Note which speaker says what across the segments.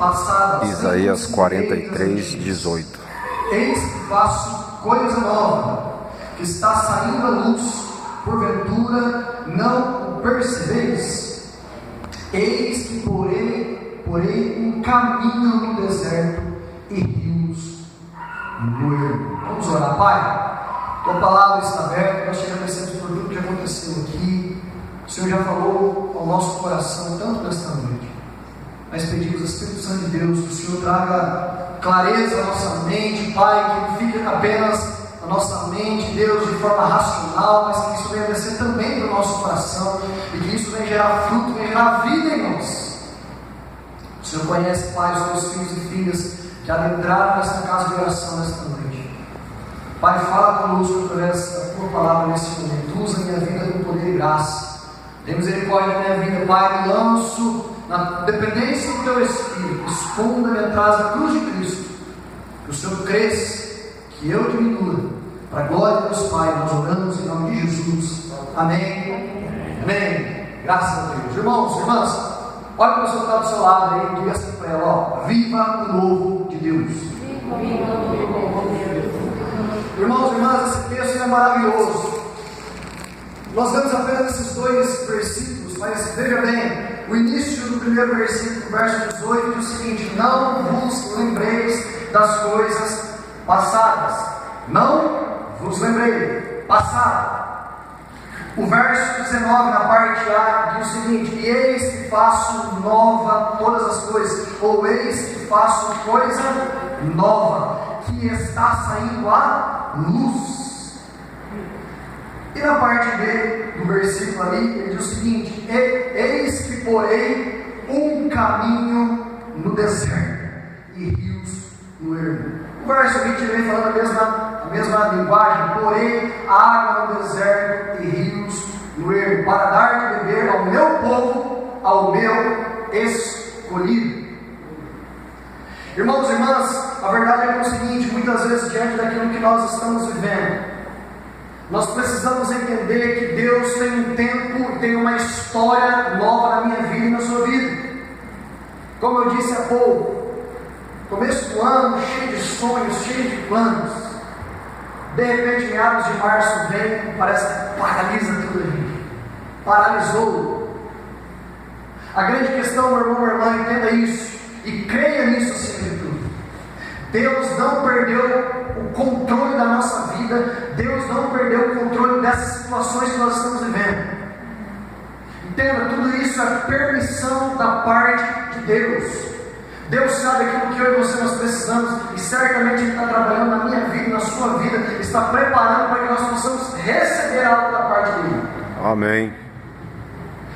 Speaker 1: passadas.
Speaker 2: Isaías 43:18.
Speaker 1: Eis que faço coisa nova, que está saindo à luz, porventura não o percebeis? Eis que porei um caminho no deserto e rios no ermo. Vamos orar, Pai. Tua palavra está aberta, nós te agradecemos por tudo que aconteceu aqui. O Senhor já falou ao nosso coração tanto nesta noite. Nós pedimos, Espírito Santo de Deus, que o Senhor traga clareza à nossa mente, Pai, que não fique apenas na nossa mente, Deus, de forma racional, mas que isso venha descer também do nosso coração e que isso venha gerar fruto, venha gerar vida em nós. O Senhor conhece, Pai, os teus filhos e filhas que adentraram nesta casa de oração nesta noite. Pai, fala conosco através da tua palavra nesse momento. Usa a minha vida com poder e graça. Tem misericórdia da minha vida, Pai. Me lanço na dependência do teu Espírito. Esconda-me atrás da cruz de Cristo. Que o Senhor cresça, que eu diminua. Para a glória de Deus, Pai, nós oramos em nome de Jesus. Amém. Amém. Graças a Deus. Irmãos, irmãs, olha para o Senhor que está do seu lado aí e diga assim para ela: ó, viva o novo de Deus. Irmãos e irmãs, esse texto é maravilhoso. Nós vemos apenas esses dois versículos, mas veja bem, o início do primeiro versículo, verso 18, diz o seguinte: não vos lembreis das coisas passadas. Não vos lembrei, passado. O verso 19, na parte A, diz o seguinte: e eis que faço nova todas as coisas, ou eis que faço coisa nova, que está saindo à luz. E na parte B do versículo ali, ele diz o seguinte: eis que porei um caminho no deserto e rios no ermo. O verso 20 ele vem falando a mesma linguagem: porei água no deserto e rios no ermo, para dar de beber ao meu povo, ao meu escolhido. Irmãos e irmãs, a verdade é o seguinte: muitas vezes, diante daquilo que nós estamos vivendo, nós precisamos entender que Deus tem um tempo, tem uma história nova na minha vida e na sua vida. Como eu disse há pouco, começo do ano, cheio de sonhos, cheio de planos. De repente, meados de março vem, parece que paralisa tudo a gente. Paralisou. A grande questão, meu irmão, minha irmã, entenda isso e creia nisso acima de tudo. Deus não perdeu o controle da nossa vida. Deus não perdeu o controle dessas situações que nós estamos vivendo. Entenda, tudo isso é permissão da parte de Deus. Deus sabe aquilo que eu e você nós precisamos, e certamente Ele está trabalhando na minha vida, na sua vida, está preparando para que nós possamos receber algo da parte dEle.
Speaker 2: Amém.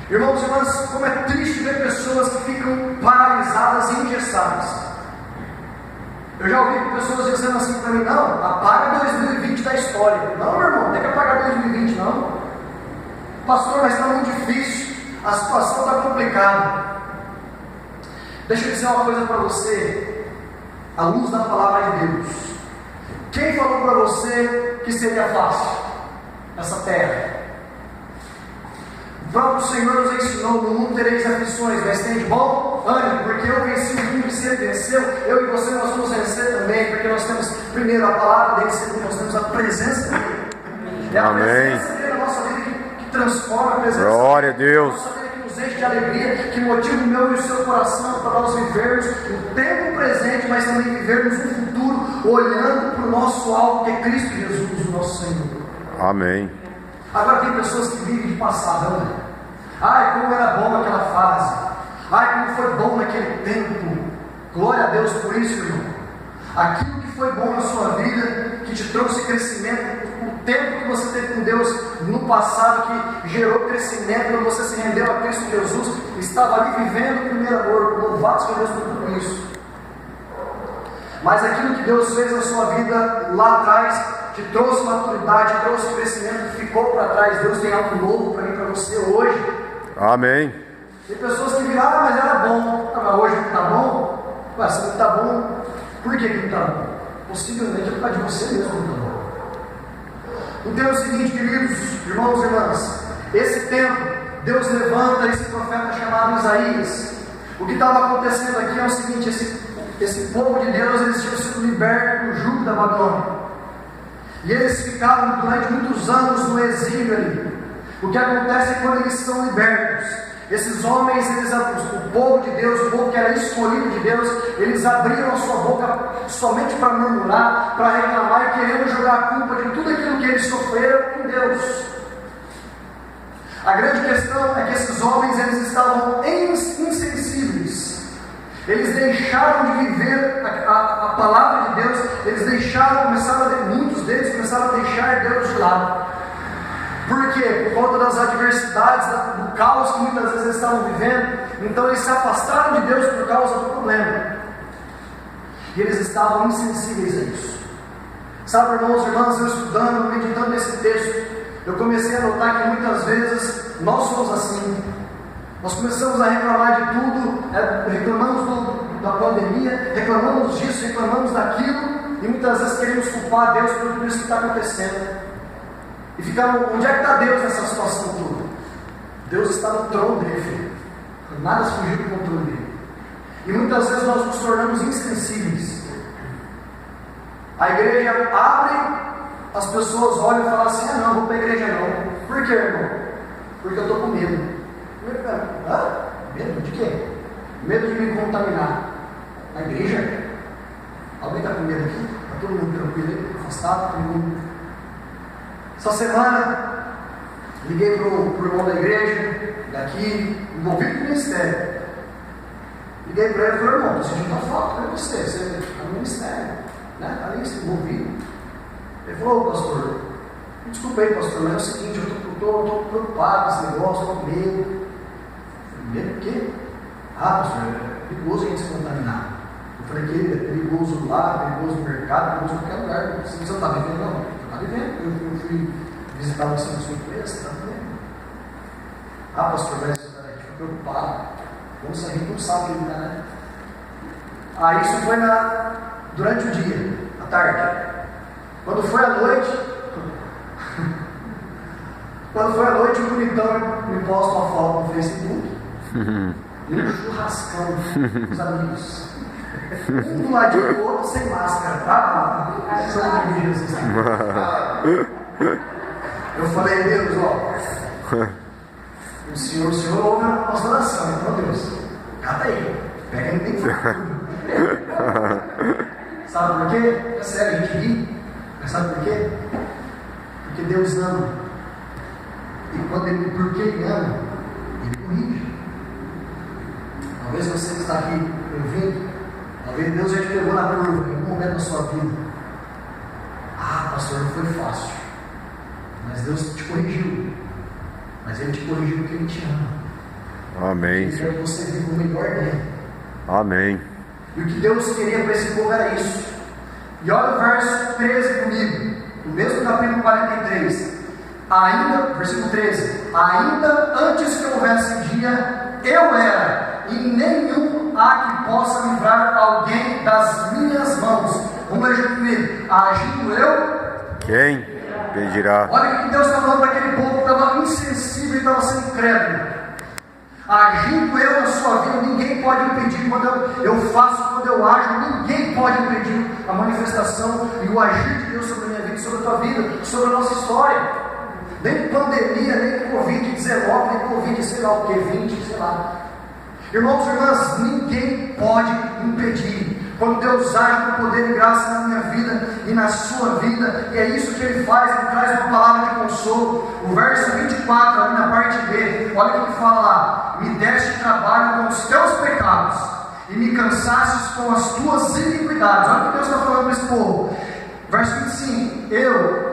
Speaker 1: Irmãos e irmãs, como é triste ver pessoas que ficam paralisadas e engessadas. Eu já ouvi pessoas dizendo assim para mim: não, apaga 2020 da história. Não, meu irmão, tem que apagar 2020 não. Pastor, mas está muito difícil, a situação está complicada. Deixa eu dizer uma coisa para você, à luz da palavra de Deus. Quem falou para você que seria fácil essa terra? O próprio Senhor nos ensinou: no mundo tereis aflições, mas tem de bom ânimo, porque eu venci o mundo e se Ele venceu, eu e você nós vamos vencer também, porque nós temos primeiro a palavra dele, segundo nós temos a presença dele. É a presença dele na nossa vida que transforma, a presença
Speaker 2: glória a Deus,
Speaker 1: na nossa vida que nos enche de alegria, que motiva o meu e o seu coração para nós vivermos o tempo presente, mas também vivermos o futuro, olhando para o nosso alvo, que é Cristo Jesus, o nosso Senhor.
Speaker 2: Amém.
Speaker 1: Agora tem pessoas que vivem de passadão, né? Ai, como era bom naquela fase. Ai, como foi bom naquele tempo. Glória a Deus por isso, irmão. Aquilo que foi bom na sua vida, que te trouxe crescimento, o tempo que você teve com Deus no passado, que gerou crescimento, quando você se rendeu a Cristo Jesus, estava ali vivendo o primeiro amor. Louvado seja Deus por tudo isso. Mas aquilo que Deus fez na sua vida lá atrás, te trouxe maturidade, te trouxe crescimento, ficou para trás. Deus tem algo novo para mim, para você hoje.
Speaker 2: Amém.
Speaker 1: Tem pessoas que viraram: mas era bom. Mas hoje não está bom? Ué, se não está bom, por que não está bom? Possivelmente é por causa de você mesmo que não está bom. Então é o seguinte, queridos irmãos e irmãs, esse tempo Deus levanta esse profeta chamado Isaías O que estava acontecendo aqui é o seguinte: esse povo de Deus, eles tinham sido libertos do jugo da Babilônia. E eles ficaram durante muitos anos no exílio ali. O que acontece é que quando eles são libertos, esses homens, o povo de Deus, o povo que era escolhido de Deus, eles abriram a sua boca somente para murmurar, para reclamar e querendo jogar a culpa de tudo aquilo que eles sofreram com Deus. A grande questão é que esses homens, eles estavam insensíveis. Eles deixaram de viver a palavra de Deus. Muitos deles começaram a deixar Deus de lado. Por quê? Por conta das adversidades, do caos que muitas vezes eles estavam vivendo. Então eles se afastaram de Deus por causa do problema. E eles estavam insensíveis a isso. Sabe, irmãos e irmãs, eu estudando, meditando nesse texto, eu comecei a notar que muitas vezes nós somos assim. Nós começamos a reclamar de tudo, reclamamos da pandemia, reclamamos disso, reclamamos daquilo, e muitas vezes queremos culpar Deus por tudo isso que está acontecendo. E ficamos, onde é que está Deus nessa situação toda? Deus está no trono dele, filho. Nada fugiu do controle dele. E muitas vezes nós nos tornamos insensíveis. A igreja abre, as pessoas olham e falam assim: não vou para a igreja não. Por quê, irmão? Porque eu estou com medo. Medo de quê? Medo de me contaminar. Na igreja? Alguém está com medo aqui? Está todo mundo tranquilo, afastado, todo mundo. Essa semana, liguei para o irmão da igreja, daqui, envolvido com o ministério. Liguei para ele e falei: irmão, você não está falta para você está no ministério, né? Está ali envolvido. Ele falou: pastor, desculpa aí, pastor, mas é o seguinte, eu estou preocupado com esse negócio, estou com medo. Medo do quê? Pastor, é perigoso a gente se contaminar. Eu falei que é perigoso lá, perigoso no mercado, perigoso em qualquer lugar. Você não está vivendo, não? Você está vivendo. Eu fui visitar você na sua empresa, você está vivendo. Pastor, mas a gente fica preocupado. Vamos sair, não sabe o que ele está, né? Isso foi durante o dia, à tarde. Quando foi à noite, o bonitão me posta uma foto no Facebook. E um churrascão com os amigos. Um do ladinho do outro sem máscara. Sangue de Jesus. Eu falei: Deus, o Senhor ouve a nossa oração. Então, Deus, cata aí. Pega ele bem fundo. Sabe por quê? É sério, a gente ri. Mas sabe por quê? Porque Deus ama. E porque Ele ama, Ele corrige. Talvez você que está aqui ouvindo, talvez Deus já te pegou na curva em algum momento da sua vida. Pastor, não foi fácil. Mas Deus te corrigiu. Mas Ele te corrigiu porque Ele te ama.
Speaker 2: Amém.
Speaker 1: Ele quer que você viva o melhor dele.
Speaker 2: Amém.
Speaker 1: E o que Deus queria para esse povo era isso. E olha o verso 13 comigo. No mesmo capítulo 43. Versículo 13. Ainda antes que houvesse dia, eu era, e nenhum há que possa livrar alguém das minhas mãos. Vamos ler junto comigo. Agindo eu,
Speaker 2: quem pedirá?
Speaker 1: Olha o que Deus está falando para aquele povo que estava insensível e estava sendo incrédulo. Agindo eu na sua vida, ninguém pode impedir. Quando eu faço, quando eu ajo, ninguém pode impedir a manifestação e o agir de Deus sobre a minha vida, sobre a tua vida, sobre a nossa história. Nem pandemia, nem Covid-19, nem Covid, sei lá o que, 20, sei lá. Irmãos e irmãs, ninguém pode impedir. Quando Deus age com poder e graça na minha vida e na sua vida, e é isso que Ele faz, Ele traz uma palavra de consolo. O verso 24, ali na parte B, olha o que fala lá: me deste trabalho com os teus pecados, e me cansastes com as tuas iniquidades. Olha o que Deus está falando para esse povo. Verso 25: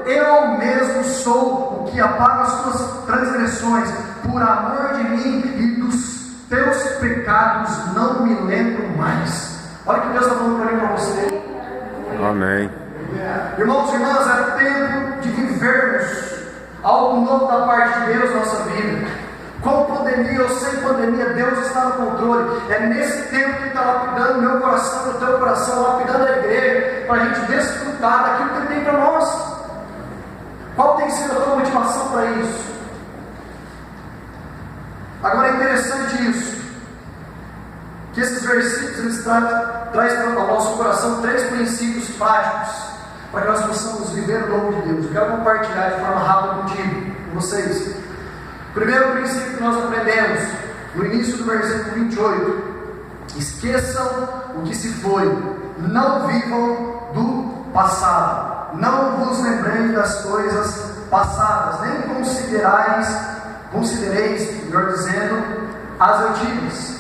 Speaker 1: eu mesmo sou o que apaga as tuas transgressões, por amor de mim, e dos teus pecados não me lembro mais. Olha o que Deus está falando para mim e para você.
Speaker 2: Amém.
Speaker 1: Irmãos e irmãs, é tempo de vivermos algo novo da parte de Deus na nossa vida. Com pandemia ou sem pandemia, Deus está no controle. É nesse tempo que Ele está lapidando o meu coração, o teu coração, lapidando a igreja, para a gente desfrutar daquilo que Ele tem para nós. Qual tem sido a tua motivação para isso? Agora é interessante isso. esses versículos eles trazem ao nosso coração 3 princípios práticos para que nós possamos viver o novo de Deus. Eu quero compartilhar de forma rápida contigo, com vocês. O primeiro princípio que nós aprendemos no início do versículo 28: esqueçam o que se foi, não vivam do passado, não vos lembreis das coisas passadas, nem considereis, melhor dizendo, as antigas.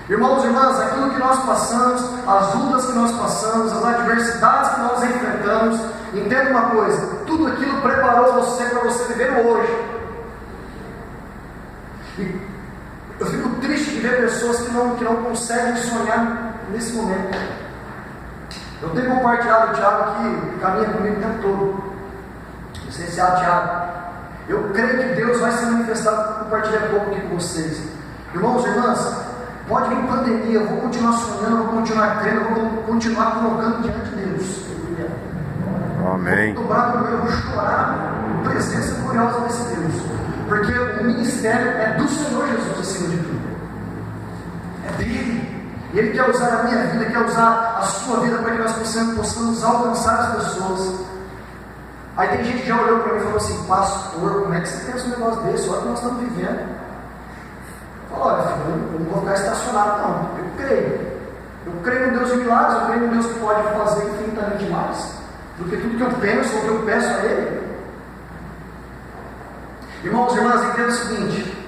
Speaker 1: Irmãos e irmãs, aquilo que nós passamos, as lutas que nós passamos, as adversidades que nós enfrentamos, entenda uma coisa: tudo aquilo preparou você para você viver o hoje. E eu fico triste de ver pessoas que não conseguem sonhar nesse momento. Eu tenho compartilhado o Tiago aqui, que caminha comigo o tempo todo. Licenciado Tiago, eu creio que Deus vai se manifestar. Compartilhar um pouco aqui com vocês. Irmãos e irmãs, pode vir pandemia, eu vou continuar sonhando, eu vou continuar crendo, eu vou continuar colocando diante de Deus.
Speaker 2: Amém.
Speaker 1: Eu vou dobrar meu, eu vou chorar a presença gloriosa desse Deus, porque o ministério é do Senhor Jesus acima de tudo, é dele, e Ele quer usar a minha vida, quer usar a sua vida para que nós possamos alcançar as pessoas. Aí tem gente que já olhou para mim e falou assim: pastor, como é que você pensa um negócio desse? Olha o que nós estamos vivendo. Eu falo: olha filho, eu não vou ficar estacionado não, eu creio no Deus de milagres, eu creio no Deus que pode fazer infinitamente mais do que tudo que eu penso ou que eu peço a Ele. Irmãos e irmãs, entenda o seguinte: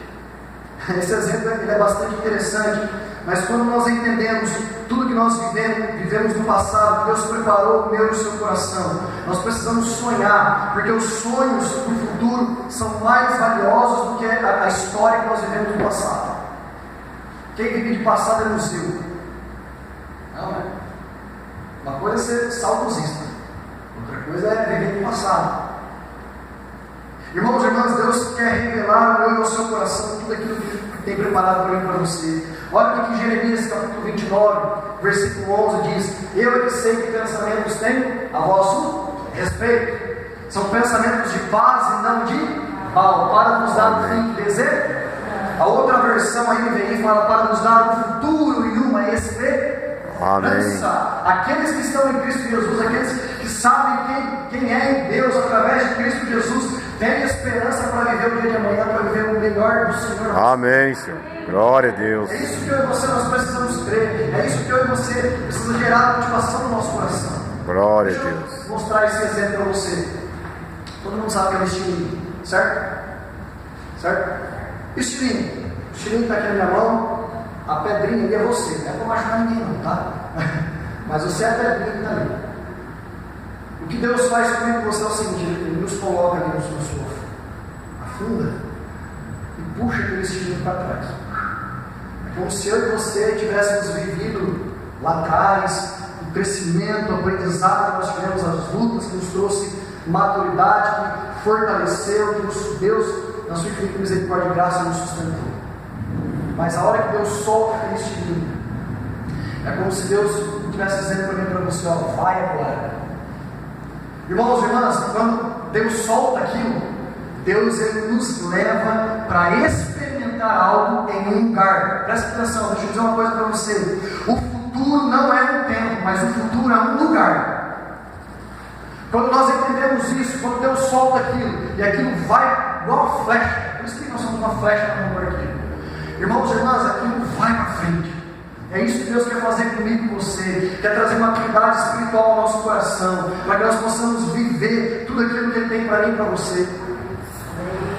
Speaker 1: esse exemplo ele é bastante interessante, mas quando nós entendemos tudo que nós vivemos no passado, que Deus preparou o meu e o seu coração, nós precisamos sonhar, porque os sonhos do futuro são mais valiosos do que a história que nós vivemos no passado. Quem vive de passado é museu. Não é? Uma coisa é ser saudosista, outra coisa é viver no passado. Irmãos e irmãs, Deus quer revelar ao meu e ao seu coração tudo aquilo que tem preparado para mim e para você. Olha o que Jeremias capítulo 29, versículo 11 diz: eu é que sei que pensamentos tenho a vosso respeito. São pensamentos de paz e não de mal, para nos dar um fim de desejo. A outra versão aí vem e fala: para nos dar um futuro e uma esperança. Aqueles que estão em Cristo Jesus, aqueles que sabem quem é em Deus através de Cristo Jesus, têm esperança para viver o dia de amanhã, para viver o melhor do Senhor.
Speaker 2: Amém, Senhor. Glória a Deus.
Speaker 1: É isso que eu e você nós precisamos crer. É isso que eu e você precisamos gerar motivação no nosso coração.
Speaker 2: Glória a Deus.
Speaker 1: Deixa eu mostrar esse exemplo para você. Todo mundo sabe que é o estilingue, certo? Certo? Estilingue. O estilingue está aqui na minha mão. A pedrinha ali é você. Não é para machucar ninguém não, tá? Mas você é a pedrinha que está ali. O que Deus faz comigo com você é o seguinte: Ele nos coloca ali no sofá, afunda e puxa aquele estilingue para trás. É como se eu e você tivéssemos vivido lá atrás o crescimento, o aprendizado que nós tivemos, as lutas que nos trouxe maturidade, que fortaleceu, que Deus, na sua infinita misericórdia e graça, nos sustentou. Mas a hora que Deus solta aquele estilingue, é como se Deus estivesse dizendo para mim e para você: ó, vai agora. Irmãos e irmãs, quando Deus solta aquilo, Deus ele nos leva para experimentar algo em um lugar. Presta atenção, deixa eu dizer uma coisa para você: o futuro não é um tempo, mas o futuro é um lugar. Quando nós entendemos isso, quando Deus solta aquilo, e aquilo vai igual a flecha, por isso que nós somos uma flecha na mão aqui. Irmãos e irmãs, aquilo vai para frente. É isso que Deus quer fazer comigo e com você. Quer trazer uma atividade espiritual ao nosso coração, para que nós possamos viver tudo aquilo que Ele tem para mim e para você.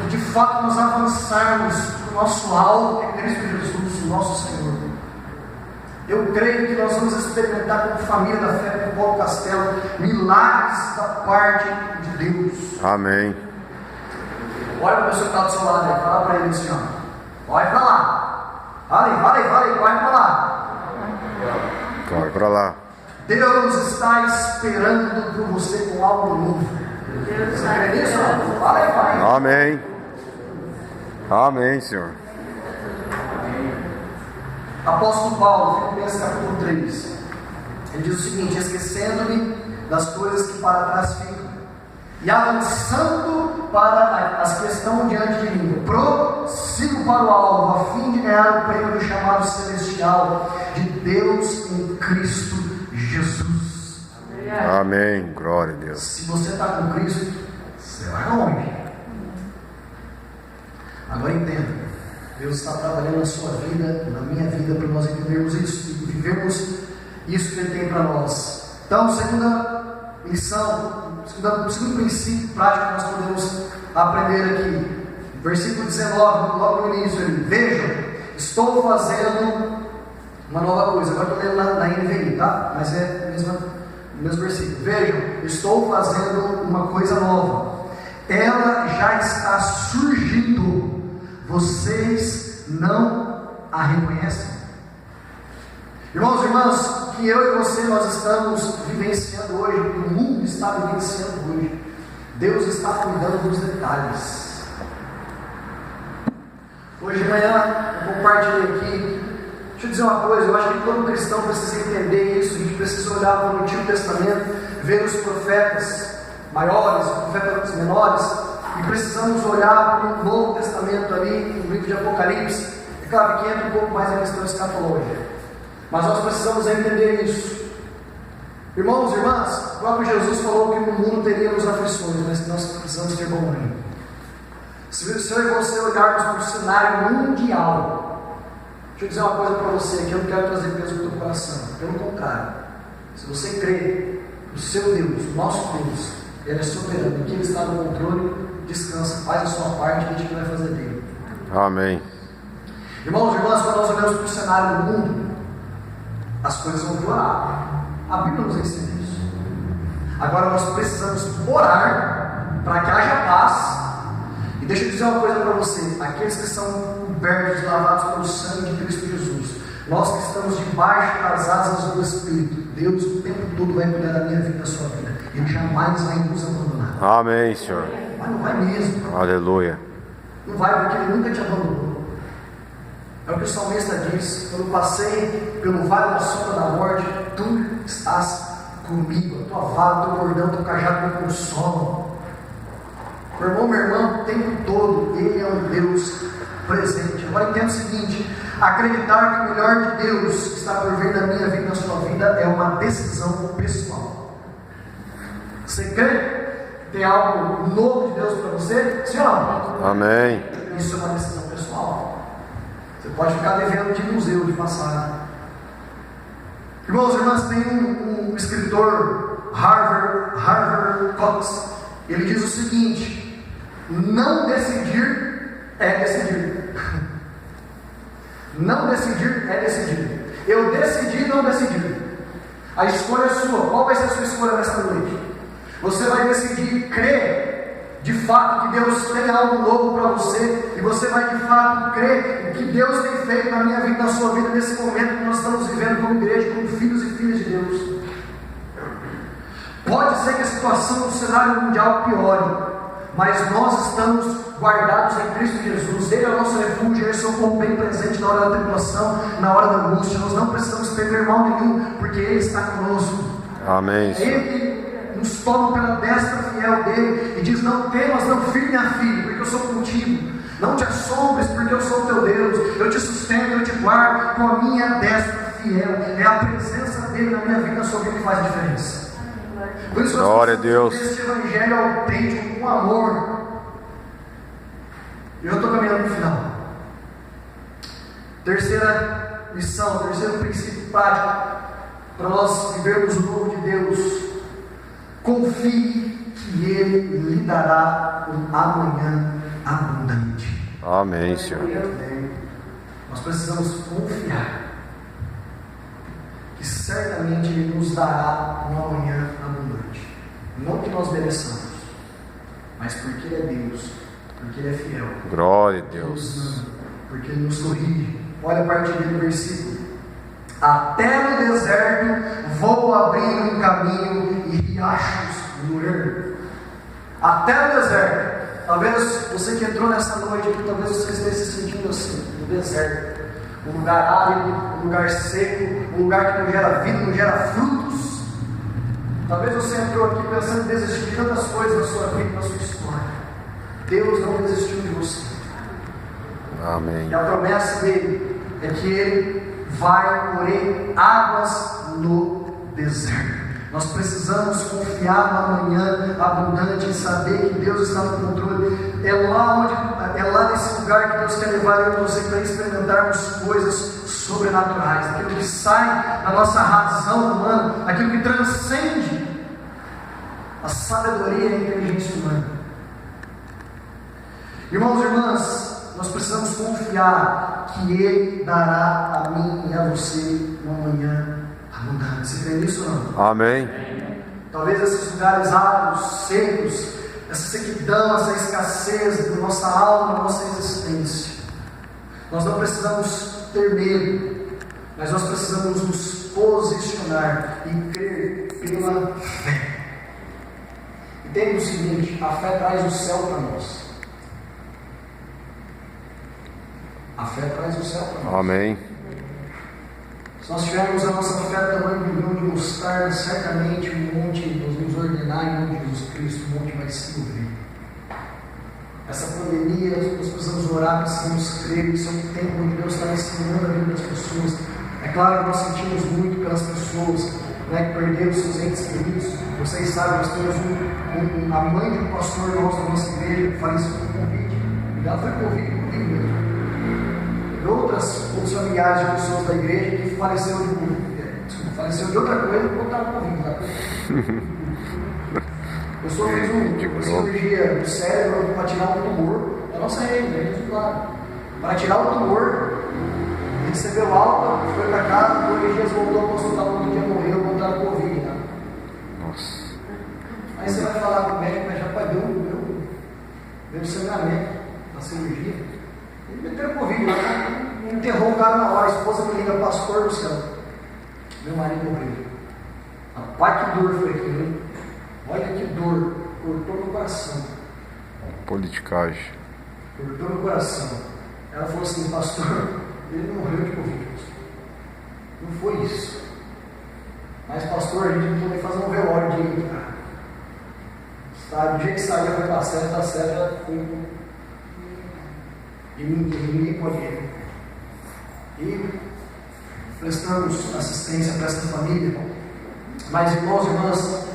Speaker 1: De fato, nós avançarmos no nosso alvo, que é Cristo Jesus, o nosso Senhor. Eu creio que nós vamos experimentar como família da fé do Paulo Castelo milagres da parte de Deus.
Speaker 2: Amém.
Speaker 1: Olha para a pessoa que está do seu lado aí, fala para ele assim: ó, vai para lá. Vai para lá.
Speaker 2: Vai para lá.
Speaker 1: Deus está esperando por você com algo novo. Você crê nisso? Vai.
Speaker 2: Amém. Amém, Senhor.
Speaker 1: Apóstolo Paulo, Filipenses capítulo 3. Ele diz o seguinte: esquecendo-me das coisas que para trás ficam e avançando para as que estão diante de mim, prossigo para o alvo, a fim de ganhar o prêmio do chamado celestial de Deus em Cristo Jesus.
Speaker 2: Amém. Glória a Deus.
Speaker 1: Se você está com Cristo, você vai longe. Agora entenda. Deus está trabalhando na sua vida, na minha vida, para nós entendermos isso e vivermos isso que Ele tem para nós. Então, segunda lição, segundo princípio prático que nós podemos aprender aqui. Versículo 19, logo no início, ele: vejam, estou fazendo uma nova coisa. Agora estou lendo na NVI, tá? Mas é o mesmo versículo. Vejam, estou fazendo uma coisa nova. Ela já está surgindo. Vocês não a reconhecem? Irmãos e irmãs, que eu e você nós estamos vivenciando hoje, o mundo está vivenciando hoje, Deus está cuidando dos detalhes. Hoje de manhã eu compartilhei aqui. Deixa eu dizer uma coisa, eu acho que todo cristão precisa entender isso. A gente precisa olhar para o Antigo Testamento, ver os profetas maiores, os profetas menores, e precisamos olhar para o Novo Testamento ali, no livro de Apocalipse. É claro que entra um pouco mais a questão escatológica, mas nós precisamos entender isso. Irmãos e irmãs, o próprio Jesus falou que no mundo teríamos aflições, mas que nós precisamos ter bom ânimo. Se eu e você olharmos para o cenário mundial, deixa eu dizer uma coisa para você, que eu não quero trazer peso no teu coração. Pelo contrário, se você crê no seu Deus, o nosso Deus, Ele é soberano, que Ele está no controle, descansa, faz a sua parte, e a gente vai fazer dele.
Speaker 2: Amém.
Speaker 1: Irmãos e irmãs, quando nós olhamos para o cenário do mundo, as coisas vão piorar. A Bíblia nos ensina isso. Agora nós precisamos orar para que haja paz. E deixa eu dizer uma coisa para você: aqueles que são cobertos, lavados pelo sangue de Cristo Jesus, nós que estamos debaixo das asas do Espírito, Deus o tempo todo vai cuidar da minha vida e da sua vida. Ele jamais vai nos abandonar.
Speaker 2: Amém, Senhor.
Speaker 1: Mas não vai mesmo.
Speaker 2: Aleluia.
Speaker 1: Não vai, porque Ele nunca te abandonou. É o que o salmista diz: quando passei pelo vale da sombra da morte, Tu estás comigo. A tua vara, o teu cordão, o teu cajado me consolam. Meu irmão, minha irmã, o tempo todo Ele é um Deus presente. Agora entenda o seguinte: acreditar que o melhor de Deus que está por vir na minha vida e na sua vida é uma decisão pessoal. Você crê que tem algo novo de Deus para você? Sim ou não?
Speaker 2: Amém.
Speaker 1: Isso é uma decisão pessoal. Você pode ficar devendo de museu, de passado. Irmãos e irmãs, tem um escritor, Harvard Cox. Ele diz o seguinte: não decidir é decidir. Não decidir é decidir. Eu decidi não decidir. A escolha é sua. Qual vai ser a sua escolha nesta noite? Você vai decidir crer de fato que Deus tem algo novo para você, e você vai de fato crer o que Deus tem feito na minha vida, na sua vida, nesse momento que nós estamos vivendo como igreja, como filhos e filhas de Deus. Pode ser que a situação no cenário mundial piore, mas nós estamos guardados em Cristo Jesus. Ele é o nosso refúgio, Ele é o seu corpo bem presente na hora da tribulação, na hora da angústia. Nós não precisamos temer mal nenhum, porque Ele está conosco.
Speaker 2: Amém, Senhor.
Speaker 1: Ele nos toma pela destra fiel dele e diz: não temas, não, filho, minha filha, porque eu sou contigo. Não te assombres, porque eu sou teu Deus. Eu te sustento, eu te guardo com a minha destra fiel. É a presença dele na minha vida, na sua vida, que faz a diferença. Por isso
Speaker 2: glória a Deus.
Speaker 1: Esse evangelho autêntico, com amor. Eu estou caminhando para o final. Terceira lição, terceiro princípio prático para nós vivermos o novo de Deus: confie que Ele lhe dará um amanhã abundante.
Speaker 2: Amém, Senhor.
Speaker 1: Nós precisamos confiar que certamente Ele nos dará um amanhã abundante. Não que nós mereçamos, mas porque Ele é Deus, porque Ele é fiel.
Speaker 2: Glória a Deus.
Speaker 1: Nos ama, porque Ele nos corrige. Olha a partir do versículo: até no deserto vou abrir um caminho e riachos no ermo. Até no deserto. Talvez você que entrou nessa noite, talvez você esteja se sentindo assim, no deserto. Um lugar árido, um lugar seco, um lugar que não gera vida, não gera frutos. Talvez você entrou aqui pensando em desistir de tantas coisas na sua vida, na sua história. Deus não desistiu de você.
Speaker 2: Amém.
Speaker 1: E a promessa dele é que Ele vai porém águas no deserto. Nós precisamos confiar no amanhã abundante e saber que Deus está no controle. É lá nesse lugar que Deus quer levar eu e você para experimentarmos coisas sobrenaturais, aquilo que sai da nossa razão humana, aquilo que transcende a sabedoria e a inteligência humana. Irmãos e irmãs, nós precisamos confiar que Ele dará a mim e a você um amanhã abundante. Você crê nisso ou não?
Speaker 2: Amém.
Speaker 1: Talvez esses lugares áridos, secos, essa sequidão, essa escassez da nossa alma, da nossa existência, nós não precisamos ter medo, mas nós precisamos nos posicionar e crer pela fé. Entende o seguinte: a fé traz o céu para nós. A fé traz o céu para nós.
Speaker 2: Amém.
Speaker 1: Se nós tivermos a nossa fé do tamanho de um grão de mostarda, certamente um monte, nós nos ordenar em nome de Jesus Cristo, um monte vai se mover. Essa pandemia, nós precisamos orar, precisamos crer. Isso é um tempo onde Deus está ensinando a vida das pessoas. É claro que nós sentimos muito pelas pessoas, né, que perderam seus entes queridos. Vocês sabem, nós temos a mãe de um pastor nosso da nossa igreja que faleceu com Covid. E ela foi Covid comigo mesmo. Outros familiares de pessoas da igreja que faleceram de outra coisa e botaram Covid. A pessoa fez uma cirurgia no cérebro para tirar um tumor. É a nossa rede, claro. Para tirar o tumor, recebeu alta, foi para casa, 2 dias voltou para o hospital, no outro dia morreu, botaram Covid. Né?
Speaker 2: Nossa.
Speaker 1: Aí você vai falar com o médico, mas já deu sangramento na cirurgia. Ele meteu Covid lá, enterrou o cara na hora. A esposa me liga: pastor do céu, meu marido morreu. Rapaz, que dor foi aquilo, hein? Olha que dor, cortou no coração.
Speaker 2: Politicagem.
Speaker 1: Cortou no coração. Ela falou assim: pastor, ele não morreu de Covid. Não foi isso. Mas pastor, a gente não pôde fazer um velório de ele, cara. Do jeito que saía foi para a sede, da sede já foi. E ninguém pode ir. E prestamos assistência para essa família. Mas, irmãos e irmãs, o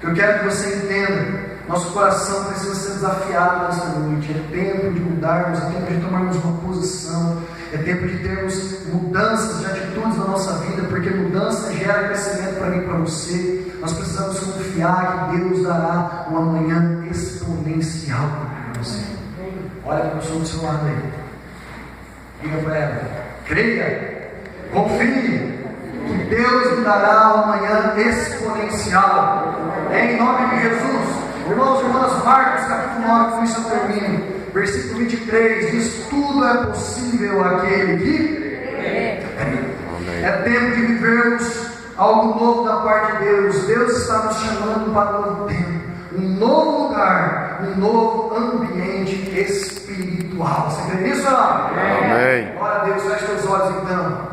Speaker 1: que eu quero que você entenda: nosso coração precisa ser desafiado nesta noite. É tempo de mudarmos, é tempo de tomarmos uma posição, é tempo de termos mudanças de atitudes na nossa vida, porque mudança gera crescimento para mim e para você. Nós precisamos confiar que Deus dará um amanhã exponencial para você. Olha para a pessoa do seu lado aí. Diga para ela: creia, confie, que Deus lhe dará um amanhã exponencial. Em nome de Jesus. Irmãos e irmãs, Marcos capítulo 9, com isso eu termino. Versículo 23 diz: tudo é possível àquele que crê. É tempo de vivermos algo novo da parte de Deus. Deus está nos chamando para um novo tempo, um novo lugar, um novo ambiente espiritual. Você crê nisso ou não?
Speaker 2: Amém.
Speaker 1: Glória a Deus. Feche os olhos então.